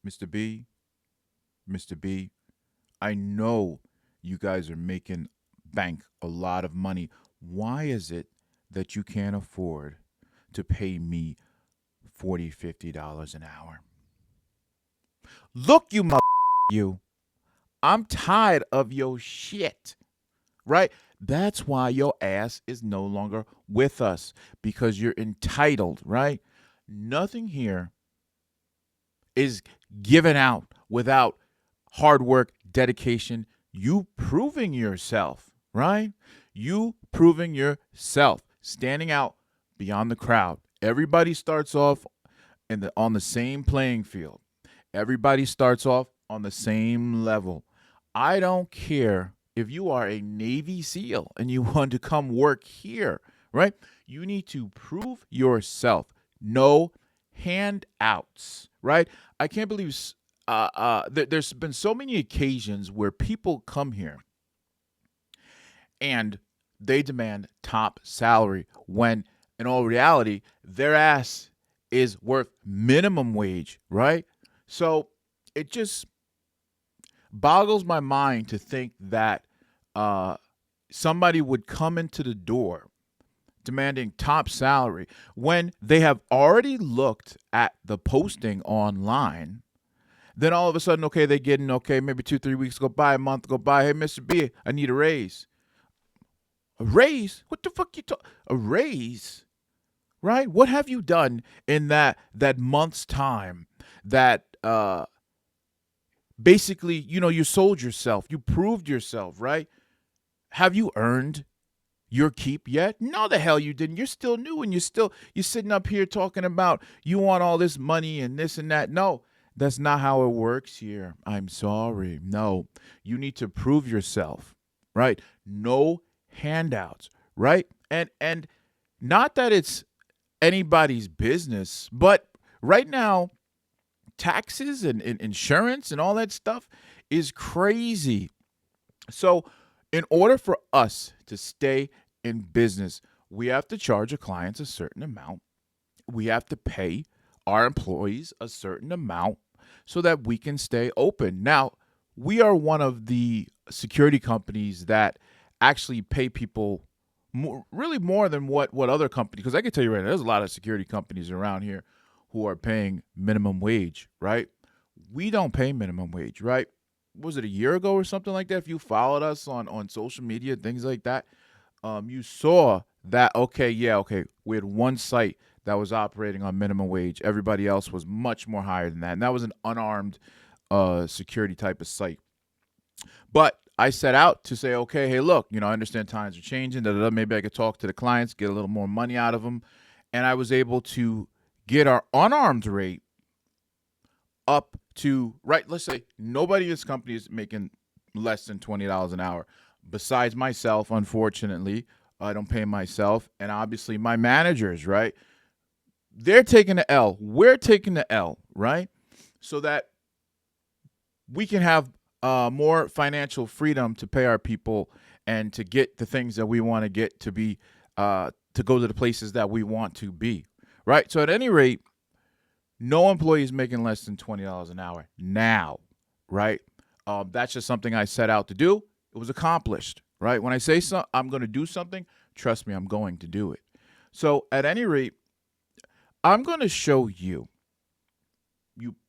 Mr. B, Mr. B, I know you guys are making bank a lot of money. Why is it that you can't afford to pay me 40, $50 an hour? Look, you. I'm tired of your shit, right? That's why your ass is no longer with us because you're entitled, right? Nothing here is given out without hard work, dedication, you proving yourself, right? You proving yourself, standing out beyond the crowd. Everybody starts off on the same playing field. Everybody starts off on the same level. I don't care if you are a Navy SEAL and you want to come work here, right? You need to prove yourself. No handouts, right? I can't believe there's been so many occasions where people come here and they demand top salary when in all reality their ass is worth minimum wage, right? So it just boggles my mind to think that uh, somebody would come into the door demanding top salary when they have already looked at the posting online. Then all of a sudden, okay, they get in, okay, maybe 2, 3 weeks go by, a month go by. Hey, Mr. B, I need a raise. A raise? What the fuck you talk? A raise? Right? What have you done in that month's time that basically, you sold yourself, you proved yourself, right? Have you earned your keep yet? No, the hell you didn't. You're still new and you're sitting up here talking about you want all this money and this and that. No, that's not how it works here. I'm sorry. No, you need to prove yourself, right? No handouts, right? And not that it's anybody's business, but right now taxes and insurance and all that stuff is crazy. So, in order for us to stay in business, we have to charge our clients a certain amount. We have to pay our employees a certain amount so that we can stay open. Now, we are one of the security companies that actually pay people really more than what other companies, because I can tell you right now, there's a lot of security companies around here who are paying minimum wage, right? We don't pay minimum wage, right? Was it a year ago or something like that? If you followed us on social media, things like that, you saw that, okay, yeah, okay, we had one site that was operating on minimum wage. Everybody else was much more higher than that. And that was an unarmed security type of site. But I set out to say, okay, hey, look, I understand times are changing. Maybe I could talk to the clients, get a little more money out of them. And I was able to get our unarmed rate up to, right, let's say nobody in this company is making less than $20 an hour. Besides myself, unfortunately, I don't pay myself. And obviously my managers, right? They're taking the L. We're taking the L, right? So that we can have more financial freedom to pay our people and to get the things that we want to get to be to go to the places that we want to be, right? So at any rate, no employee is making less than $20 an hour now, right? That's just something I set out to do. It was accomplished, right? When I say I'm going to do something, trust me, I'm going to do it. So at any rate, I'm going to show you.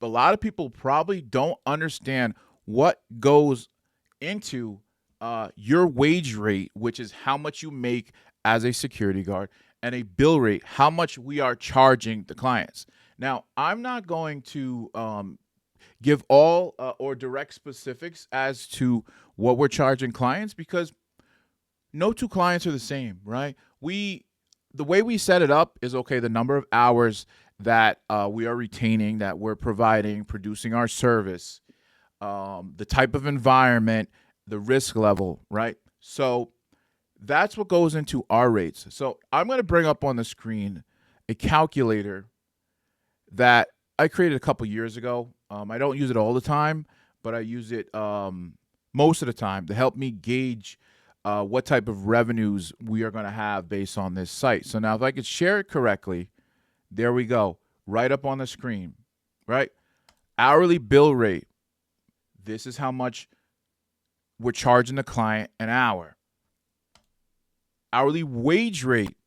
A lot of people probably don't understand what goes into your wage rate, which is how much you make as a security guard, and a bill rate, how much we are charging the clients. Now, I'm not going to give all or direct specifics as to what we're charging clients because no two clients are the same, right? The way we set it up is okay. The number of hours that we are retaining, that we're providing, producing our service, the type of environment, the risk level, right? So that's what goes into our rates. So I'm going to bring up on the screen a calculator that I created a couple years ago. I don't use it all the time, but I use it most of the time to help me gauge what type of revenues we are going to have based on this site. So now if I could share it correctly, there we go, right up on the screen, right? Hourly bill rate. This is how much we're charging the client an hour. Hourly wage rate.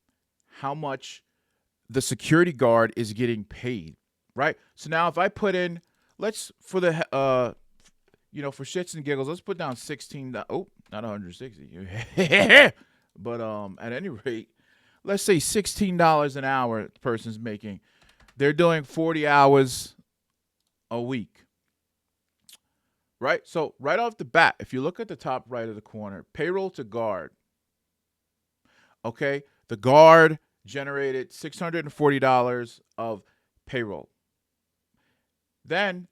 How much the security guard is getting paid, right? So now if I put in, let's, for the, for shits and giggles, let's put down 16, oh, not 160. But at any rate, let's say $16 an hour the person's making. They're doing 40 hours a week, right? So right off the bat, if you look at the top right of the corner, payroll to guard, okay, the guard generated $640 of payroll. Then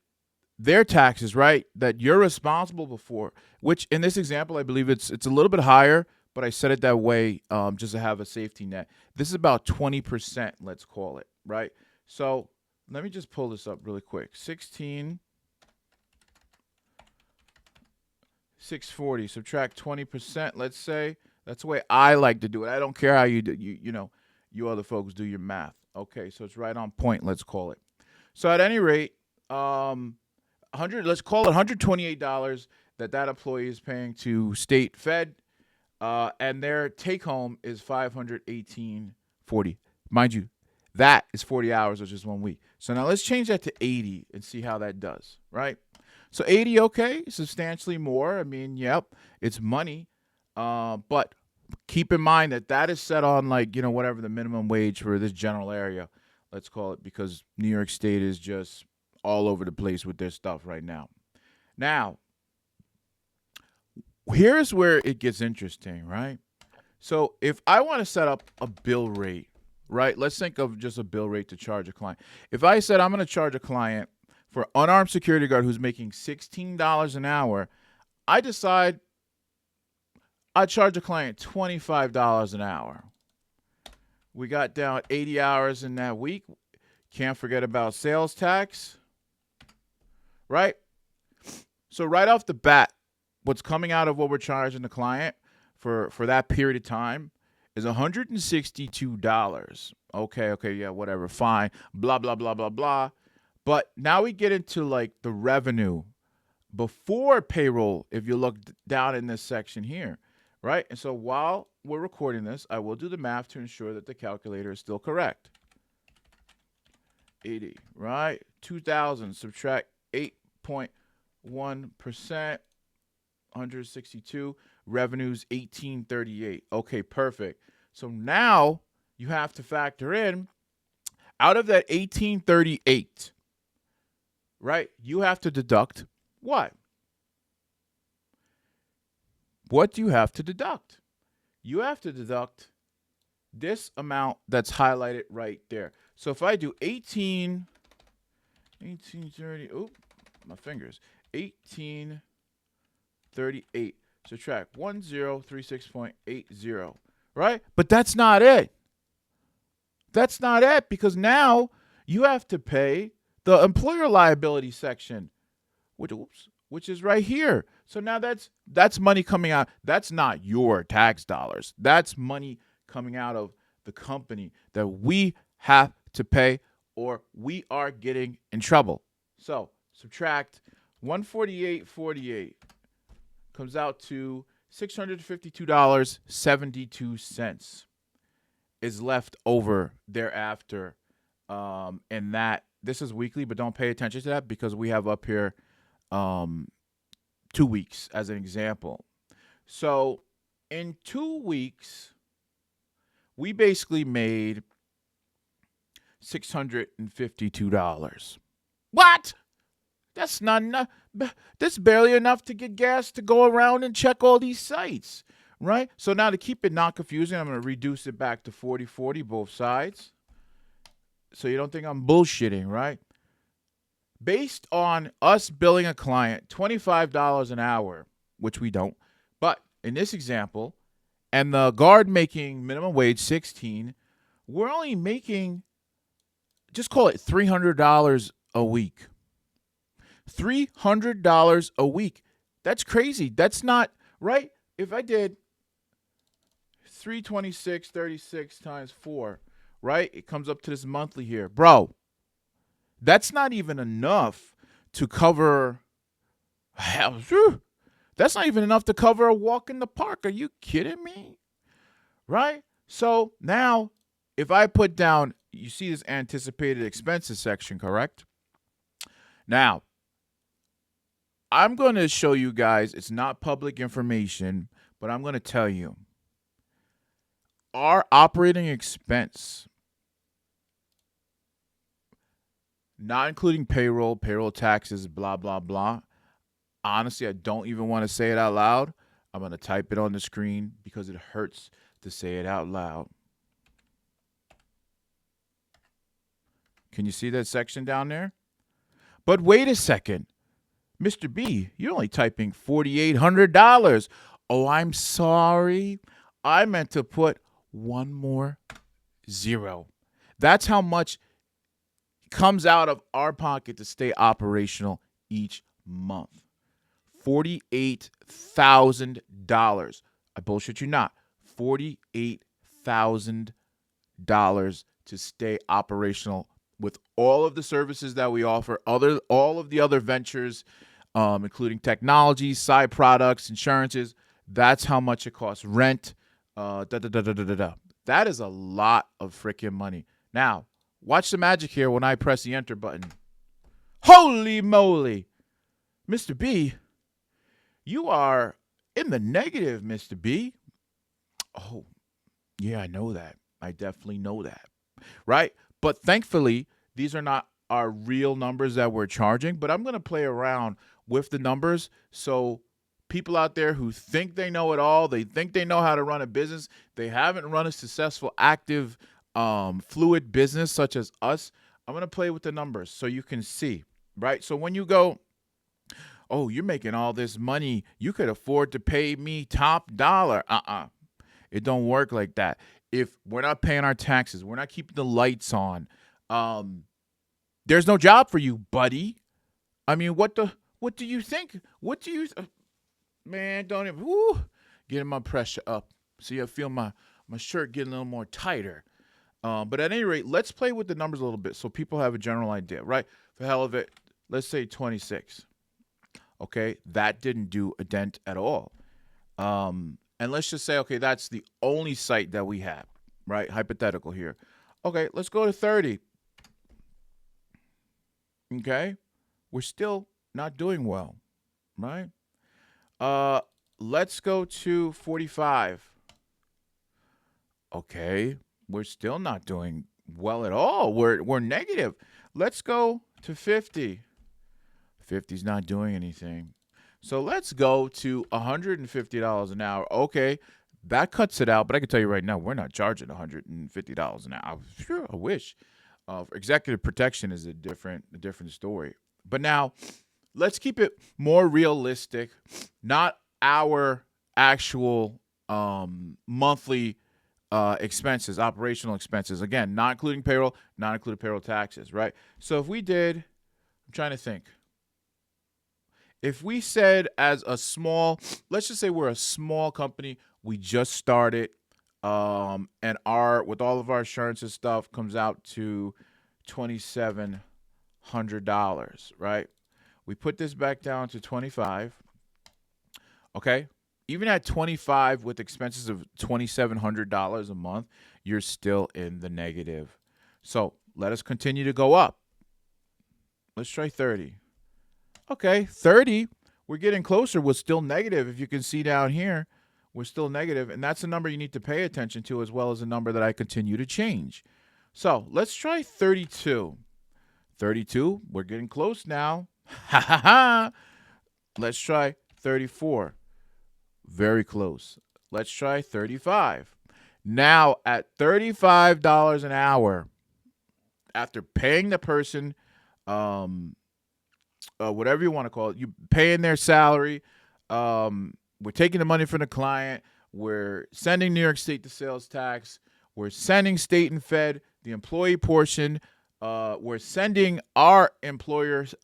their taxes, right, that you're responsible for, which in this example, I believe it's a little bit higher, but I said it that way just to have a safety net. This is about 20%, let's call it, right? So let me just pull this up really quick. 640, subtract 20%, let's say. That's the way I like to do it. I don't care how you do, you other folks do your math. Okay, so it's right on point, let's call it. So at any rate, let's call it $128 that employee is paying to state fed, and their take home is $518.40. Mind you, that is 40 hours, which is 1 week. So now let's change that to 80 and see how that does, right? So 80, okay, substantially more. I mean, yep, it's money, but keep in mind that is set on whatever the minimum wage for this general area, let's call it, because New York State is just all over the place with their stuff right now. Now, here's where it gets interesting, right? So if I want to set up a bill rate, right? Let's think of just a bill rate to charge a client. If I said I'm going to charge a client for unarmed security guard who's making $16 an hour, I decide I charge a client $25 an hour. We got down 80 hours in that week. Can't forget about sales tax, right? So right off the bat, what's coming out of what we're charging the client for that period of time is $162. Okay, yeah, whatever, fine, blah, blah, blah, blah, blah. But now we get into the revenue before payroll, if you look down in this section here, right? And so while we're recording this, I will do the math to ensure that the calculator is still correct. 80, right? 2,000, subtract 8.1%, 162, revenues 1838. Okay, perfect. So now you have to factor in, out of that 1838, right? You have to deduct what? What do you have to deduct? You have to deduct this amount that's highlighted right there. So if I do 1830, my fingers, 1838, subtract 1036.80, right? But that's not it. That's not it, because now you have to pay the employer liability section, which is right here. So now that's money coming out. That's not your tax dollars. That's money coming out of the company that we have to pay, or we are getting in trouble. So subtract 148.48 comes out to $652.72 is left over thereafter. And that this is weekly, but don't pay attention to that because we have up here 2 weeks as an example. So in 2 weeks, we basically made $652. What? That's not enough. That's barely enough to get gas to go around and check all these sites, right? So now to keep it not confusing, I'm going to reduce it back to 40/40 both sides. So you don't think I'm bullshitting, right? Based on us billing a client $25 an hour, which we don't, but in this example, and the guard making minimum wage 16, we're only making, just call it $300 a week. $300 a week. That's crazy. That's not right. If I did 326.36 times 4, right? It comes up to this monthly here. Bro, that's not even enough to cover. Hell, phew, that's not even enough to cover a walk in the park. Are you kidding me? Right? So now, if I put down, you see this anticipated expenses section, correct? Now, I'm going to show you guys, it's not public information, but I'm going to tell you our operating expense, not including payroll taxes, blah, blah, blah. Honestly, I don't even want to say it out loud. I'm going to type it on the screen because it hurts to say it out loud. Can you see that section down there? But wait a second. Mr. B, you're only typing $4,800. Oh, I'm sorry. I meant to put one more zero. That's how much comes out of our pocket to stay operational each month. $48,000. I bullshit you not. $48,000 to stay operational with all of the services that we offer, all of the other ventures, including technology, side products, insurances. That's how much it costs. Rent, That is a lot of freaking money. Now, watch the magic here when I press the enter button. Holy moly! Mr. B, you are in the negative, Mr. B. Oh, yeah, I know that. I definitely know that. Right? But thankfully, these are not our real numbers that we're charging, but I'm going to play around with the numbers so people out there who think they know it all, they think they know how to run a business, they haven't run a successful, active, fluid business such as us, I'm going to play with the numbers so you can see, right? So when you go, oh, you're making all this money, you could afford to pay me top dollar. It don't work like that. If we're not paying our taxes, we're not keeping the lights on, there's no job for you, buddy. I mean, what do you think? Man, don't even, getting my pressure up. See, I feel my shirt getting a little more tighter. But at any rate, let's play with the numbers a little bit so people have a general idea, right? For the hell of it, let's say 26. Okay, that didn't do a dent at all. And let's just say, okay, that's the only site that we have, right? Hypothetical here. Okay, let's go to 30. Okay, we're still not doing well, right? Let's go to 45. Okay, we're still not doing well at all. We're negative. Let's go to 50. 50's not doing anything. So let's go to $150 an hour. Okay, that cuts it out, but I can tell you right now, we're not charging $150 an hour. Sure, I wish. Executive protection is a different story. But now, let's keep it more realistic. Not our actual monthly expenses, operational expenses. Again, not including payroll, not including payroll taxes, right? So if we did, I'm trying to think. If we said as a small, let's just say we're a small company, we just started, and with all of our insurance and stuff comes out to $2,700, right? We put this back down to 25. Okay? Even at 25 with expenses of $2,700 a month, you're still in the negative. So let us continue to go up. Let's try 30. Okay, 30. We're getting closer. We're still negative. If you can see down here, we're still negative, and that's a number you need to pay attention to as well as a number that I continue to change. So let's try 32. 32, we're getting close now. Ha ha ha. Let's try 34. Very close. Let's try 35. Now at $35 an hour, after paying the person, whatever you want to call it, you paying their salary, we're taking the money from the client, we're sending New York State the sales tax, we're sending state and fed the employee portion, we're sending our employer's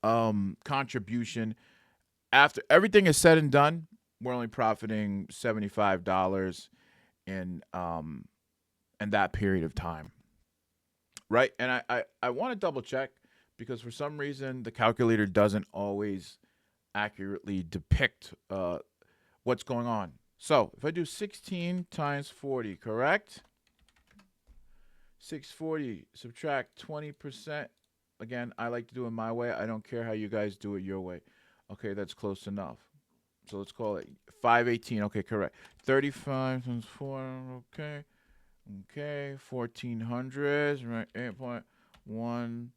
contribution. After everything is said and done, we're only profiting $75 in that period of time, right? And I want to double check because for some reason the calculator doesn't always accurately depict what's going on. So if I do 16 times 40, correct? 640, subtract 20%. Again, I like to do it my way. I don't care how you guys do it your way. Okay, that's close enough. So let's call it 518. Okay, correct. 35 times 4. Okay. Okay. 1400. Right. 8.1.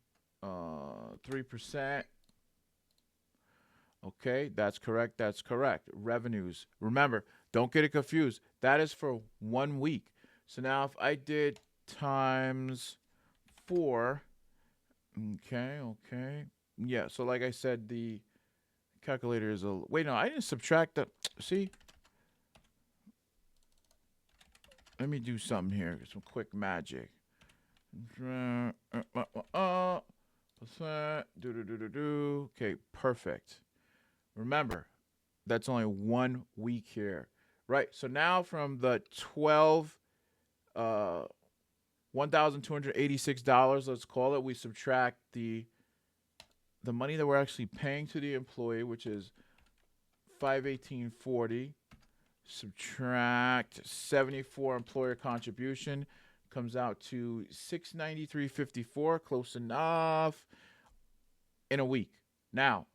3%. Okay, that's correct. That's correct. Revenues. Remember, don't get it confused. That is for 1 week. So now if I did times 4, okay. Yeah, so like I said, the calculator is a... Wait, no, I didn't subtract the... See? Let me do something here. Some quick magic. Okay, perfect. Remember, that's only 1 week here. Right, so now from the $1,286, let's call it, we subtract the money that we're actually paying to the employee, which is $518.40. Subtract 74 employer contribution, comes out to $693.54, close enough, in a week. Now,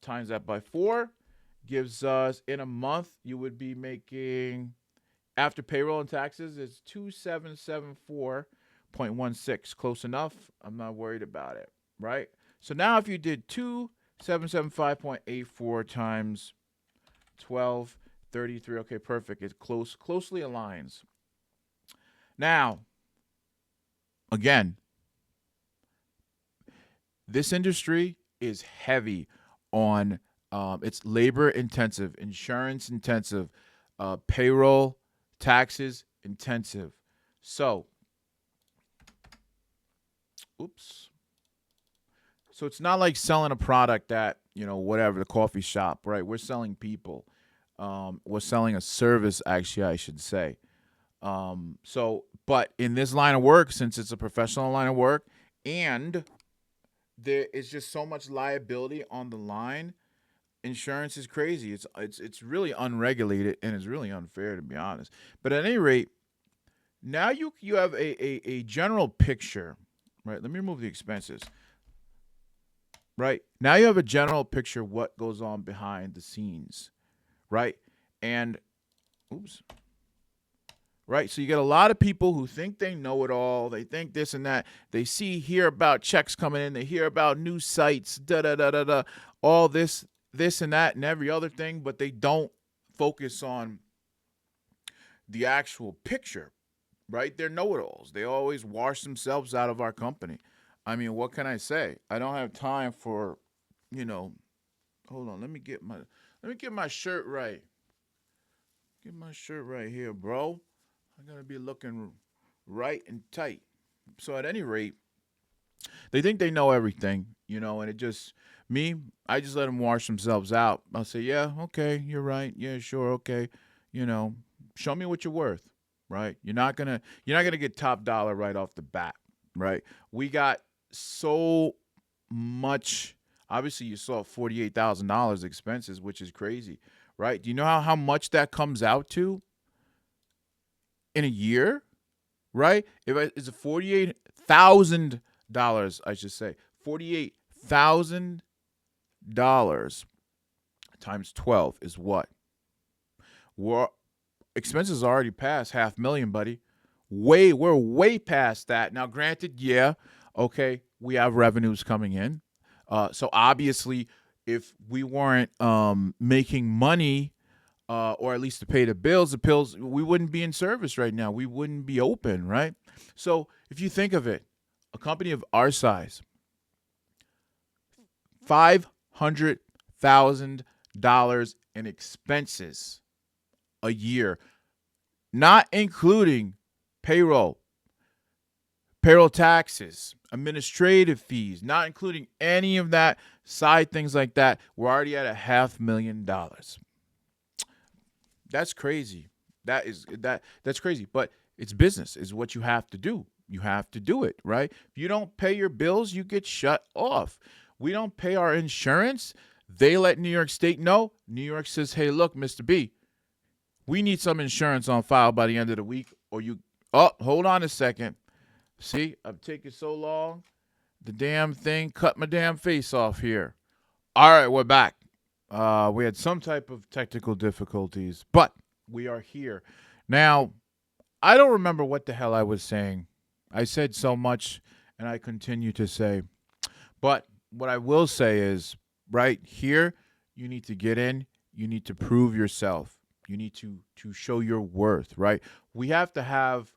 times that by 4 gives us, in a month, you would be making, after payroll and taxes, it's 2774.16. Close enough. I'm not worried about it, right? So now if you did 2775.84 times 1233, okay, perfect. It closely aligns. Now, again, this industry is heavy on it's labor intensive, insurance intensive, payroll, taxes intensive. So, oops. So it's not like selling a product that, whatever, the coffee shop, right? We're selling people. We're selling a service, actually, I should say. But in this line of work, since it's a professional line of work, and there is just so much liability on the line, insurance is crazy. It's really unregulated, and it's really unfair, to be honest. But at any rate, now you have a general picture, right? Let me remove the expenses. Right? Now you have a general picture of what goes on behind the scenes, right? And, oops. Right? So you get a lot of people who think they know it all. They think this and that. They hear about checks coming in. They hear about new sites, all this and that and every other thing, but they don't focus on the actual picture, right? They're know-it-alls. They always wash themselves out of our company. I mean, what can I say? I don't have time for, hold on. Let me get my shirt right. Get my shirt right here, bro. I gotta be looking right and tight. So at any rate, they think they know everything, and I just let them wash themselves out. I'll say, yeah, okay, you're right. Yeah, sure, okay. Show me what you're worth, right? You're not gonna get top dollar right off the bat, right? We got so much. Obviously, you saw $48,000 expenses, which is crazy, right? Do you know how much that comes out to in a year, right? It's $48,000, I should say. $48,000 times 12 is what? Expenses already past $500,000, buddy. We're way past that. Now, granted, yeah, okay, we have revenues coming in. So obviously, if we weren't making money, or at least to pay the bills, we wouldn't be in service right now. We wouldn't be open, right? So if you think of it, a company of our size, $500,000 in expenses a year, not including payroll taxes, administrative fees, not including any of that side things like that. We're already at $500,000. That's crazy. That's crazy. But it's business, is what you have to do, You have to do it, right? If you don't pay your bills, you get shut off. We don't pay our insurance. They let New York State know. New York says, hey, look, Mr. B, we need some insurance on file by the end of the week, or you, oh, hold on a second. See, I'm taking so long. The damn thing cut my damn face off here. All right, we're back. We had some type of technical difficulties, but we are here. Now, I don't remember what the hell I was saying. I said so much, and I continue to say. But what I will say is, right here, you need to get in. You need to prove yourself. You need to show your worth, right? We have to have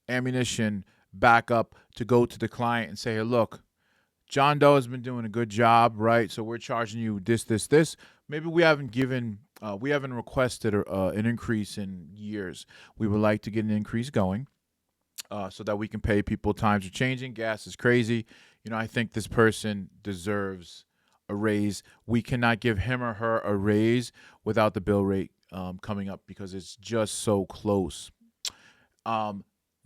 ammunition back up to go to the client and say, hey, look, John Doe has been doing a good job, right? So we're charging you this. Maybe we haven't requested an increase in years. We would like to get an increase going so that we can pay people. Times are changing. Gas is crazy. I think this person deserves a raise. We cannot give him or her a raise without the bill rate coming up because it's just so close.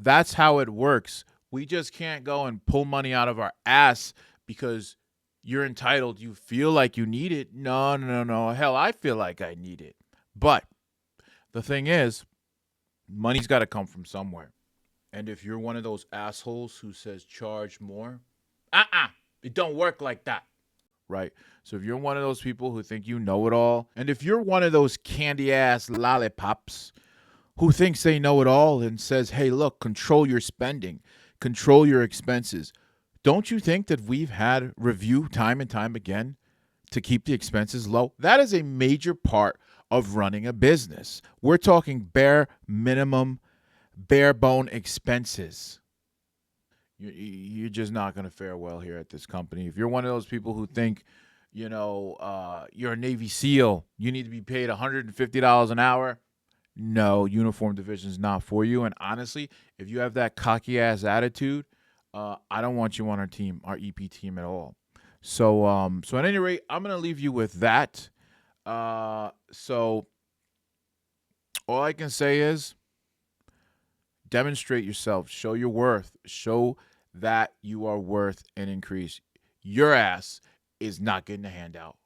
That's how it works. We just can't go and pull money out of our ass because you're entitled. You feel like you need it. No. Hell, I feel like I need it. But the thing is, money's got to come from somewhere. And if you're one of those assholes who says charge more, it don't work like that. Right? So if you're one of those people who think you know it all, and if you're one of those candy ass lollipops who thinks they know it all and says, hey, look, control your spending, control your expenses. Don't you think that we've had review time and time again to keep the expenses low? That is a major part of running a business. We're talking bare minimum, bare bone expenses. You're just not going to fare well here at this company. If you're one of those people who think, you're a Navy SEAL, you need to be paid $150 an hour. No, uniform division is not for you. And honestly, if you have that cocky ass attitude, I don't want you on our team, our EP team at all. So at any rate, I'm gonna leave you with that. So all I can say is demonstrate yourself, show your worth, show that you are worth an increase. Your ass is not getting a handout.